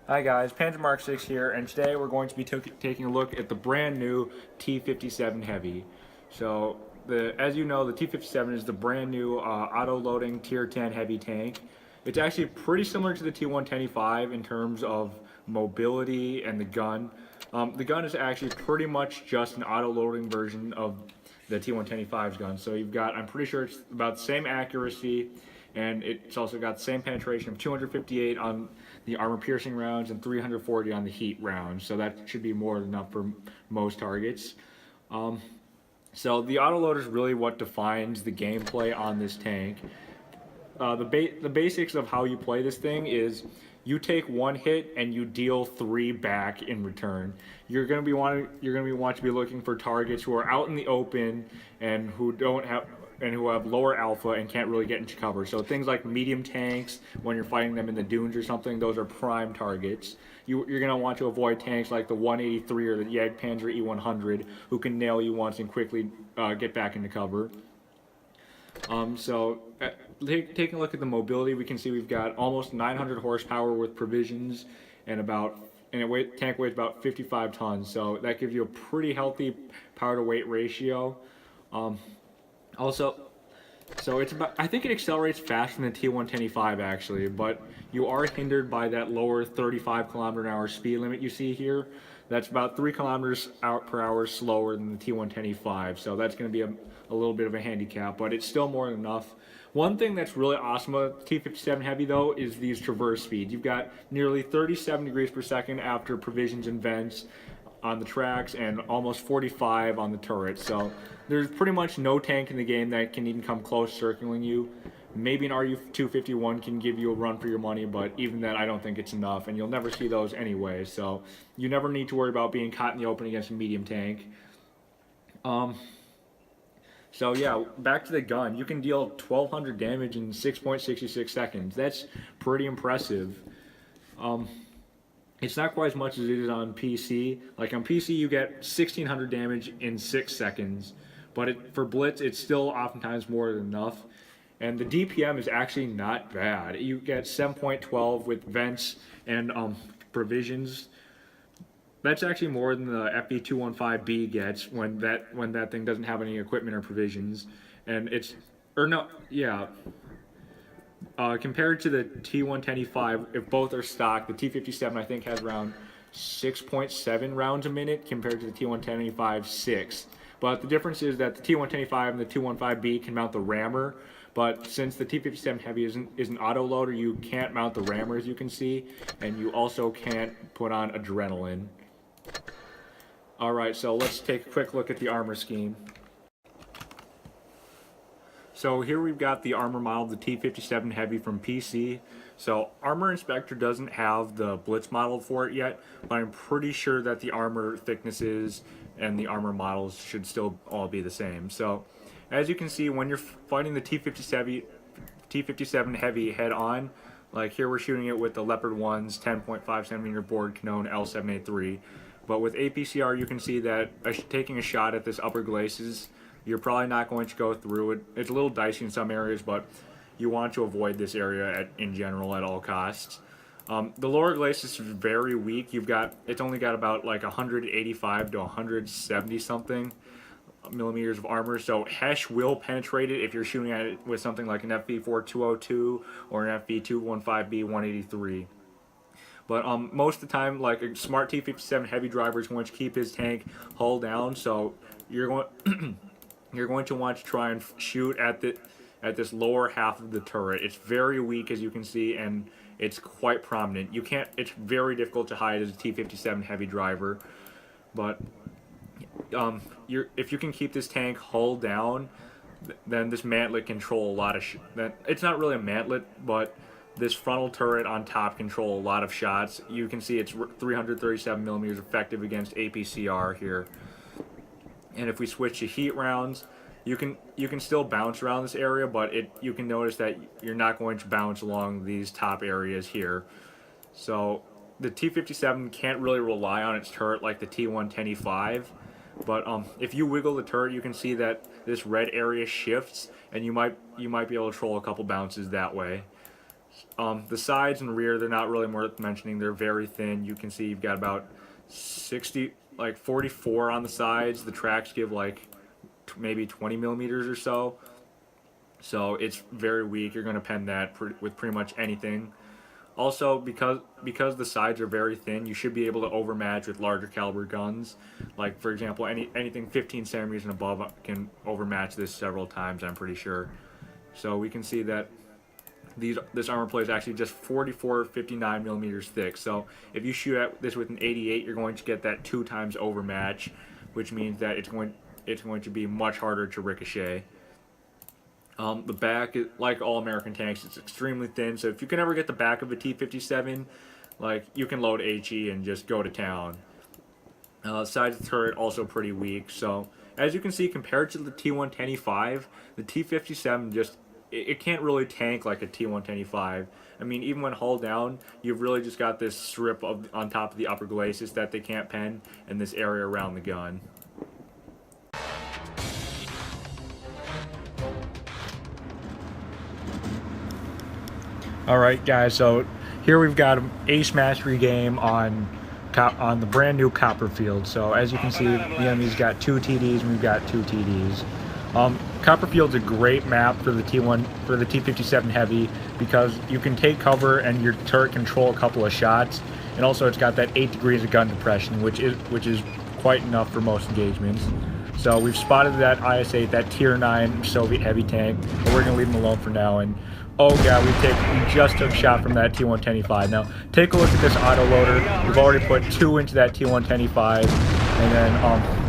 Hi guys, Panzer Mark 6 here, and today we're going to be taking a look at the brand new T57 Heavy. So, as you know, the T57 is the brand new auto-loading Tier 10 heavy tank. It's actually pretty similar to the T125 in terms of mobility and the gun. The gun is actually pretty much just an auto-loading version of the T125's gun. So you've got, I'm pretty sure it's about the same accuracy, and it's also got the same penetration of 258 on the armor piercing rounds and 340 on the heat rounds, so that should be more than enough for most targets. So the autoloader is really what defines the gameplay on this tank. The basics of how you play this thing is you take one hit and you deal 3 back in return. You're gonna be want to be looking for targets who are out in the open and who have lower alpha and can't really get into cover. So things like medium tanks, when you're fighting them in the dunes or something, those are prime targets. You're going to want to avoid tanks like the 183 or the Jagdpanzer E100, who can nail you once and quickly get back into cover. Taking a look at the mobility, we can see we've got almost 900 horsepower with provisions and tank weighs about 55 tons. So that gives you a pretty healthy power to weight ratio. I think it accelerates faster than the T125 actually, but you are hindered by that lower 35 km/h speed limit you see here. That's about 3 km/h slower than the T125, so that's going to be a little bit of a handicap, but it's still more than enough. One thing that's really awesome about T57 Heavy though is these traverse speeds. You've got nearly 37 degrees per second after provisions and vents on the tracks and almost 45 on the turret. So there's pretty much no tank in the game that can even come close circling you. Maybe an RU-251 can give you a run for your money, but even then I don't think it's enough, and you'll never see those anyway. So you never need to worry about being caught in the open against a medium tank. So yeah, back to the gun. You can deal 1,200 damage in 6.66 seconds. That's pretty impressive. It's not quite as much as it is on PC. Like on PC, you get 1,600 damage in 6 seconds, but for Blitz, it's still oftentimes more than enough. And the DPM is actually not bad. You get 7.12 with vents and provisions. That's actually more than the FV215B gets when that thing doesn't have any equipment or provisions. And compared to the T125, if both are stock, the T57 I think has around 6.7 rounds a minute compared to the T125 6. But the difference is that the T125 and the 215B can mount the rammer, but since the T57 Heavy is an auto loader, you can't mount the rammer as you can see, and you also can't put on adrenaline. Alright, so let's take a quick look at the armor scheme. So here we've got the armor model of the T57 Heavy from PC. So Armor Inspector doesn't have the Blitz model for it yet, but I'm pretty sure that the armor thicknesses and the armor models should still all be the same. So as you can see, when you're fighting the T57 Heavy head on, like here we're shooting it with the Leopard 1's 10.5 centimeter board Canon L783. But with APCR, you can see that taking a shot at this upper glacis, you're probably not going to go through it. It's a little dicey in some areas, but you want to avoid this area in general at all costs. The lower glacis is very weak. It's only got about like 185 to 170 something millimeters of armor, so Hesh will penetrate it if you're shooting at it with something like an FV4202 or an FV215B 183. But most of the time, like a smart T57 Heavy driver is going to keep his tank hull down, so you're going you're going to want to try and shoot at this lower half of the turret. It's very weak, as you can see, and it's quite prominent. It's very difficult to hide as a T57 Heavy driver, but if you can keep this tank hull down, then this mantlet control a lot of it's not really a mantlet, but this frontal turret on top control a lot of shots. You can see it's 337 millimeters effective against APCR here. And if we switch to heat rounds, you can still bounce around this area, but you can notice that you're not going to bounce along these top areas here. So the T57 can't really rely on its turret like the T125. But if you wiggle the turret, you can see that this red area shifts, and you might be able to troll a couple bounces that way. The sides and rear, they're not really worth mentioning. They're very thin. You can see you've got about 60, like 44 on the sides. The tracks give like maybe 20 millimeters or so. So it's very weak. You're going to pen that with pretty much anything. Also, because the sides are very thin, you should be able to overmatch with larger caliber guns. Like, for example, anything 15 centimeters and above can overmatch this several times, I'm pretty sure. So we can see that this armor plate is actually just 44, 59 millimeters thick. So if you shoot at this with an 88, you're going to get that 2 times overmatch, which means that it's going to be much harder to ricochet. The back, like all American tanks, it's extremely thin. So if you can ever get the back of a T57, like, you can load HE and just go to town. Sides of the turret also pretty weak. So as you can see, compared to the T110E5, the T57 just it can't really tank like a T110E5. I mean, even when hull down, you've really just got this strip on top of the upper glacis that they can't pen, and this area around the gun. Alright guys, so here we've got an Ace Mastery game on the brand new Copperfield. So as you can see, the enemy's got 2 TDs and we've got 2 TDs. Copperfield's a great map for the T57 Heavy because you can take cover and your turret can control a couple of shots, and also it's got that 8 degrees of gun depression, which is quite enough for most engagements. So we've spotted that IS-8, that Tier 9 Soviet heavy tank, but we're gonna leave him alone for now. And oh god, we just took a shot from that T110E5. Now, take a look at this auto loader. We've already put 2 into that T110E5, and then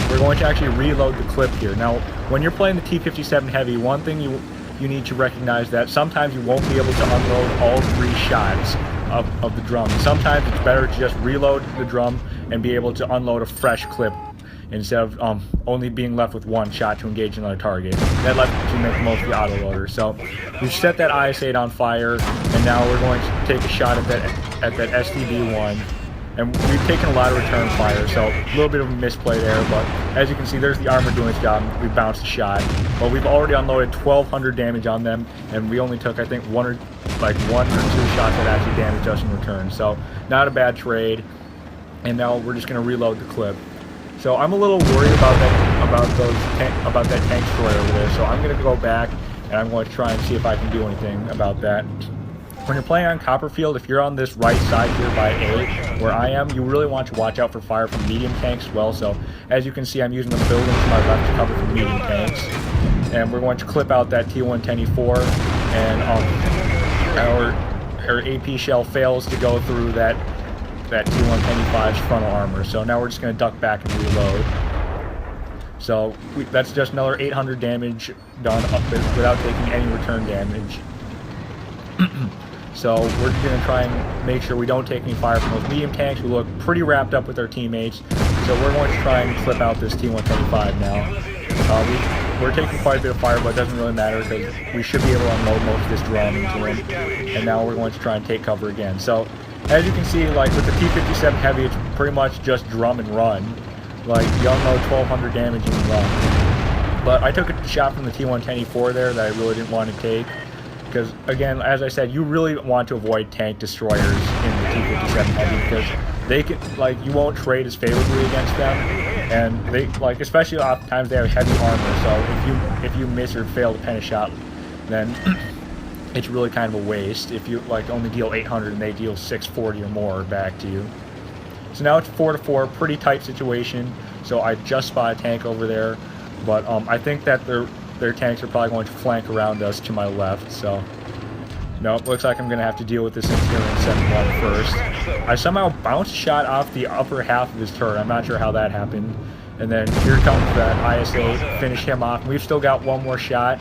we're going to actually reload the clip here. Now, when you're playing the T57 Heavy, one thing you need to recognize that sometimes you won't be able to unload all 3 shots of the drum. Sometimes it's better to just reload the drum and be able to unload a fresh clip instead of only being left with 1 shot to engage another target. That lets you make most of the autoloader. So we've set that IS-8 on fire, and now we're going to take a shot at that STB-1. And we've taken a lot of return fire, so a little bit of a misplay there, but as you can see, there's the armor doing its job. We bounced a shot, but we've already unloaded 1,200 damage on them, and we only took, I think, 1 or 2 shots that actually damaged us in return. So not a bad trade, and now we're just going to reload the clip. So I'm a little worried about that tank destroyer over there, so I'm going to go back and I'm going to try and see if I can do anything about that. When you're playing on Copperfield, if you're on this right side here by A, where I am, you really want to watch out for fire from medium tanks as well. So as you can see, I'm using the building to my left to cover from medium tanks. And we're going to clip out that T110E4, and our AP shell fails to go through that T110E5's frontal armor. So now we're just going to duck back and reload. So that's just another 800 damage done without taking any return damage. So we're going to try and make sure we don't take any fire from those medium tanks. We look pretty wrapped up with our teammates. So we're going to try and clip out this T110E5 now. We're taking quite a bit of fire, but it doesn't really matter because we should be able to unload most of this drum into him. And now we're going to try and take cover again. So as you can see, like with the T57 Heavy, it's pretty much just drum and run. Like, you unload 1,200 damage and run. But I took a shot from the T110E4 there that I really didn't want to take. Because, again, as I said, you really want to avoid tank destroyers in the T57 Heavy because they can, like, you won't trade as favorably against them. And they, like, especially oftentimes they have heavy armor, so if you miss or fail to pen a shot, then it's really kind of a waste if you, like, only deal 800 and they deal 640 or more back to you. So now it's 4-4, pretty tight situation. So I just spotted a tank over there, but I think that their tanks are probably going to flank around us to my left. So no, it looks like I'm going to have to deal with this interior 7-1 first. I somehow bounced a shot off the upper half of his turret. I'm not sure how that happened. And then here comes that IS-8, finish him off. We've still got 1 more shot.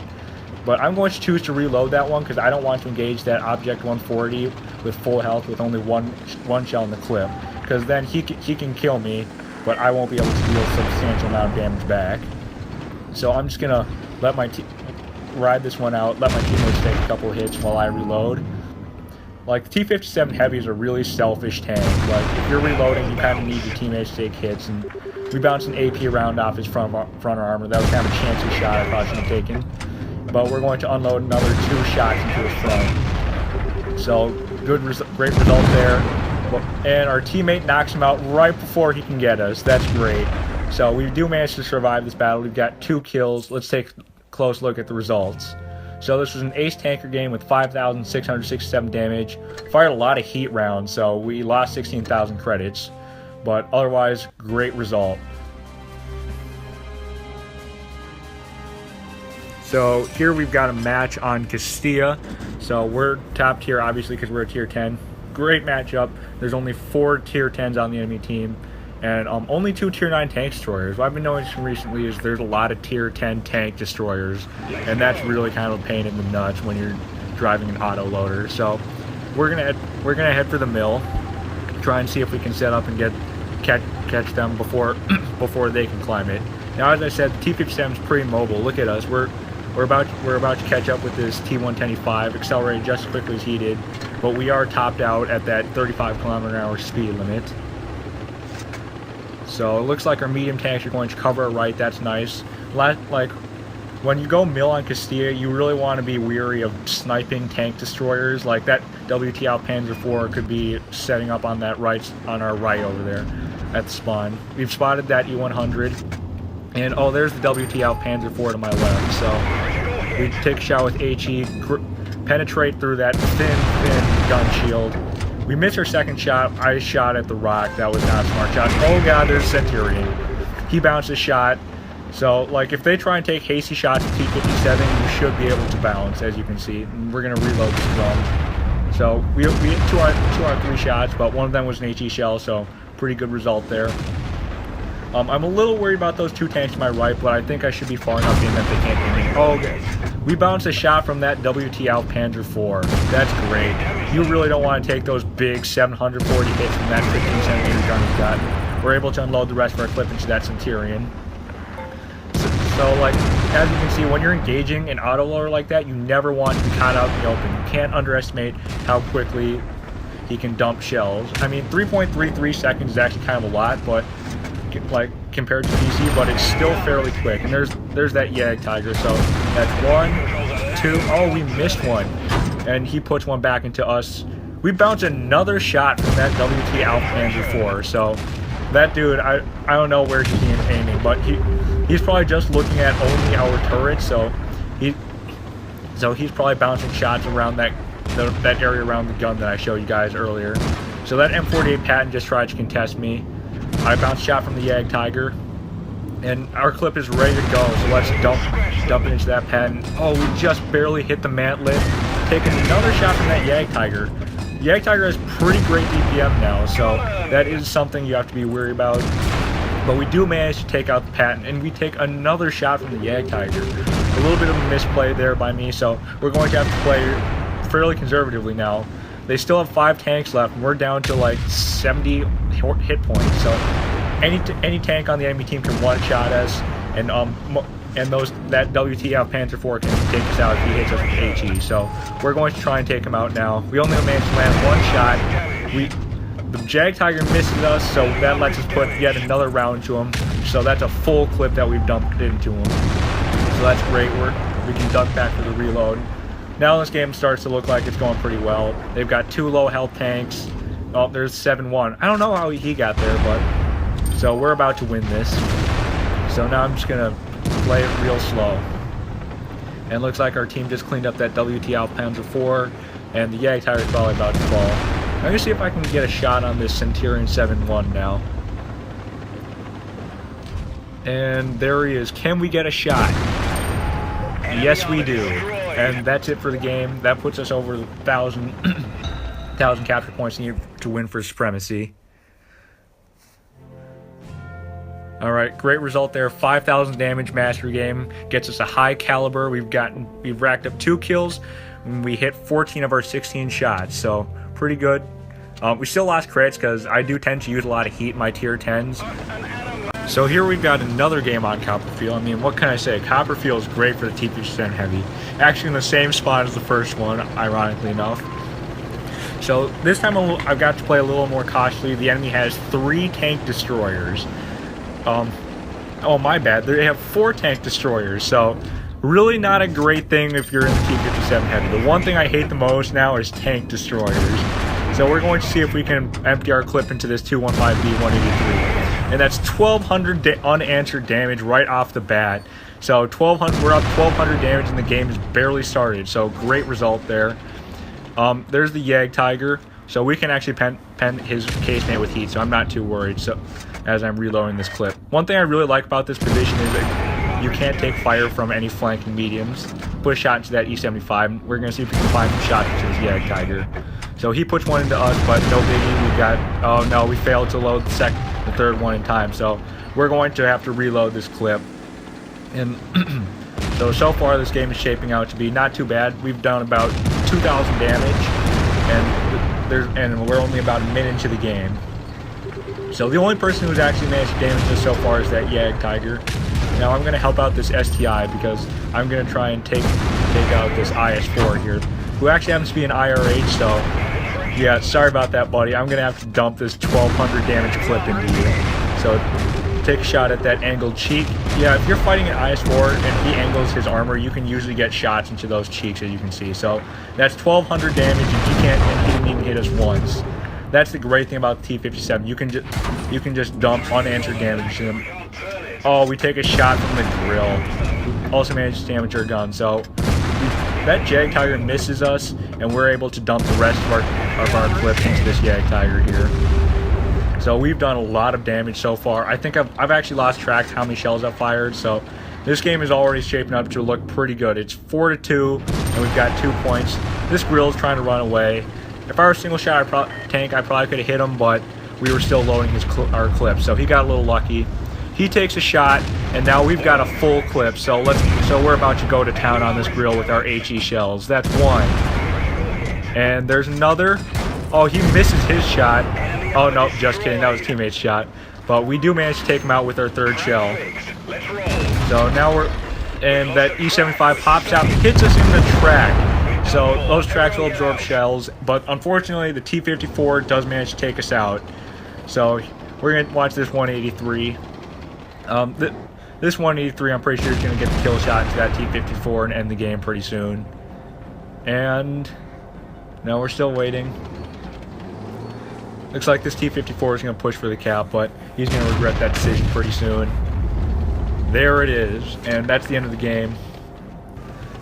But I'm going to choose to reload that one because I don't want to engage that Object 140 with full health with only one shell in the clip. Because then he can kill me, but I won't be able to deal a substantial amount of damage back. So I'm just going to let ride this one out, let my teammates take a couple hits while I reload. Like, the T57 Heavy is a really selfish tank. Like, if you're reloading, you kind of need your teammates to take hits. And we bounced an AP round off his front armor. That was kind of a chancy shot I probably shouldn't have taken. But we're going to unload another 2 shots into his front. So great result there. And our teammate knocks him out right before he can get us. That's great. So we do manage to survive this battle. We've got 2 kills. Let's take a close look at the results. So this was an ace tanker game with 5,667 damage. Fired a lot of heat rounds, so we lost 16,000 credits. But otherwise, great result. So here we've got a match on Castilla. So we're top tier, obviously, because we're a tier 10. Great matchup. There's only 4 tier 10s on the enemy team. And only 2 tier 9 tank destroyers. What I've been noticing recently is there's a lot of tier 10 tank destroyers, and that's really kind of a pain in the nuts when you're driving an auto loader. So we're gonna head for the mill, try and see if we can set up and catch them before before they can climb it. Now, as I said, the T57 is pretty mobile. Look at us. We're about to catch up with this T110E5, accelerated just as quickly as he did, but we are topped out at that 35 km/h speed limit. So it looks like our medium tanks are going to cover it right. That's nice. Like when you go mill on Castilla, you really want to be weary of sniping tank destroyers. Like that WT Panzer IV could be setting up on our right over there at the spawn. We've spotted that E100, and oh, there's the WT Panzer IV to my left. So we take a shot with HE, penetrate through that thin gun shield. We missed our second shot. I shot at the rock. That was not a smart shot. Oh god, there's Centurion. He bounced a shot. So, like, if they try and take hasty shots at T57, you should be able to bounce, as you can see. And we're going to reload this drum. So, we hit 2 out of 3 shots, but one of them was an HE shell, so pretty good result there. I'm a little worried about those 2 tanks to my right, but I think I should be far enough in that they can't hit me. Oh, okay. We bounced a shot from that WT Panzer IV. That's great. You really don't want to take those big 740 hits from that 15cm gun he's got. We're able to unload the rest of our clip into that Centurion. So, like, as you can see, when you're engaging an auto loader like that, you never want to be caught out in the open. You can't underestimate how quickly he can dump shells. I mean, 3.33 seconds is actually kind of a lot, but like compared to PC, but it's still fairly quick. And there's that Yag Tiger. So that's 1, 2. Oh, we missed one, and he puts one back into us. We bounce another shot from that WT Panzer IV. So that dude, I don't know where he's aiming, but he's probably just looking at only our turrets. So he's probably bouncing shots around that area around the gun that I showed you guys earlier. So that M48 Patton just tried to contest me. I bounced shot from the Yag Tiger, and our clip is ready to go. So let's dump it into that pen. Oh, we just barely hit the mantlet. Taking another shot from that Yag Tiger. Yag Tiger has pretty great DPM now, so that is something you have to be worried about. But we do manage to take out the Patton, and we take another shot from the Yag Tiger. A little bit of a misplay there by me, so we're going to have to play fairly conservatively now. They still have 5 tanks left, and we're down to like 70 hit points. So any tank on the enemy team can one-shot us, and that WT Panzer IV can take us out if he hits us with HE. So we're going to try and take him out now. We only managed to land 1 shot. The Jag Tiger misses us, so that lets us put yet another round to him. So that's a full clip that we've dumped into him. So that's great. We can duck back for the reload. Now this game starts to look like it's going pretty well. They've got 2 low health tanks. Oh, there's 7-1. I don't know how he got there, but so we're about to win this. So now I'm just gonna play it real slow. And looks like our team just cleaned up that WT Panzer IV, and the Yag Tiger is probably about to fall. I'm gonna see if I can get a shot on this Centurion 7-1 now. And there he is. Can we get a shot? Yes, we do. And that's it for the game. That puts us over 1,000 capture points needed to win for supremacy. Alright, great result there. 5,000 damage mastery game. Gets us a high caliber. We've racked up 2 kills. And we hit 14 of our 16 shots. So, pretty good. We still lost crits because I do tend to use a lot of heat in my tier 10s. So here we've got another game on Copperfield. I mean, what can I say? Copperfield is great for the T57 Heavy. Actually in the same spot as the first one, ironically enough. So this time I've got to play a little more cautiously. The enemy has 3 tank destroyers. Oh, my bad. They have 4 tank destroyers. So Really not a great thing if you're in the T57 Heavy. The one thing I hate the most now is tank destroyers. So we're going to see if we can empty our clip into this 215B183. And that's 1,200 unanswered damage right off the bat. So 1,200, we're up 1,200 damage and the game has barely started. So great result there. There's the Yag Tiger. So we can actually pen his casemate with heat, so I'm not too worried. So as I'm reloading this clip. One thing I really like about this position is that you can't take fire from any flanking mediums. Put a shot into that E75. We're going to see if we can find some shots into this Yag Tiger. So he puts one into us, but no biggie. We got, oh no, we failed to load the third one in time. So we're going to have to reload this clip. And so far this game is shaping out to be not too bad. We've done about 2,000 damage, and we're only about a minute into the game. So the only person who's actually managed to damage us so far is that Yag Tiger. Now I'm going to help out this STI because I'm going to try and take out this IS4 here, who actually happens to be an IRH, so yeah, sorry about that, buddy. I'm going to have to dump this 1,200 damage clip into you. So take a shot at that angled cheek. Yeah, if you're fighting an IS4 and he angles his armor, you can usually get shots into those cheeks, as you can see. So that's 1,200 damage, and he didn't even hit us once. That's the great thing about the T57. You can just dump unanswered damage to them. Oh, we take a shot from the grill. We also managed to damage our gun. So that Jag Tiger misses us, and we're able to dump the rest of our clips into this Jag Tiger here. So we've done a lot of damage so far. I think I've actually lost track of how many shells I've fired. So this game is already shaping up to look pretty good. It's 4-2, and we've got 2 points. This grill is trying to run away. If I were a single shot tank, I probably could have hit him, but we were still loading our clip, so he got a little lucky. He takes a shot, and now we've got a full clip. So we're about to go to town on this grill with our HE shells. That's one. And there's another. Oh, he misses his shot. Oh no, just kidding. That was teammate's shot. But we do manage to take him out with our third shell. So now and that E75 pops out and hits us in the track. So those tracks will absorb shells, but unfortunately the T54 does manage to take us out. So we're going to watch this 183. This 183 I'm pretty sure is going to get the kill shot to that T54 and end the game pretty soon. And no, we're still waiting. Looks like this T54 is going to push for the cap, but he's going to regret that decision pretty soon. There it is, and that's the end of the game.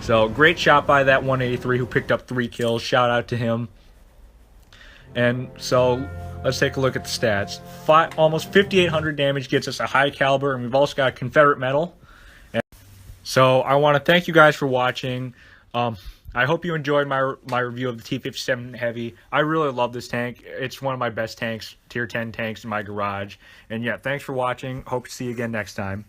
So great shot by that 183 who picked up 3 kills. Shout out to him. And so let's take a look at the stats. Almost 5,800 damage gets us a high caliber, and we've also got a Confederate medal. And so I want to thank you guys for watching. I hope you enjoyed my review of the T57 Heavy. I really love this tank. It's one of my best tanks, tier 10 tanks in my garage. And yeah, thanks for watching. Hope to see you again next time.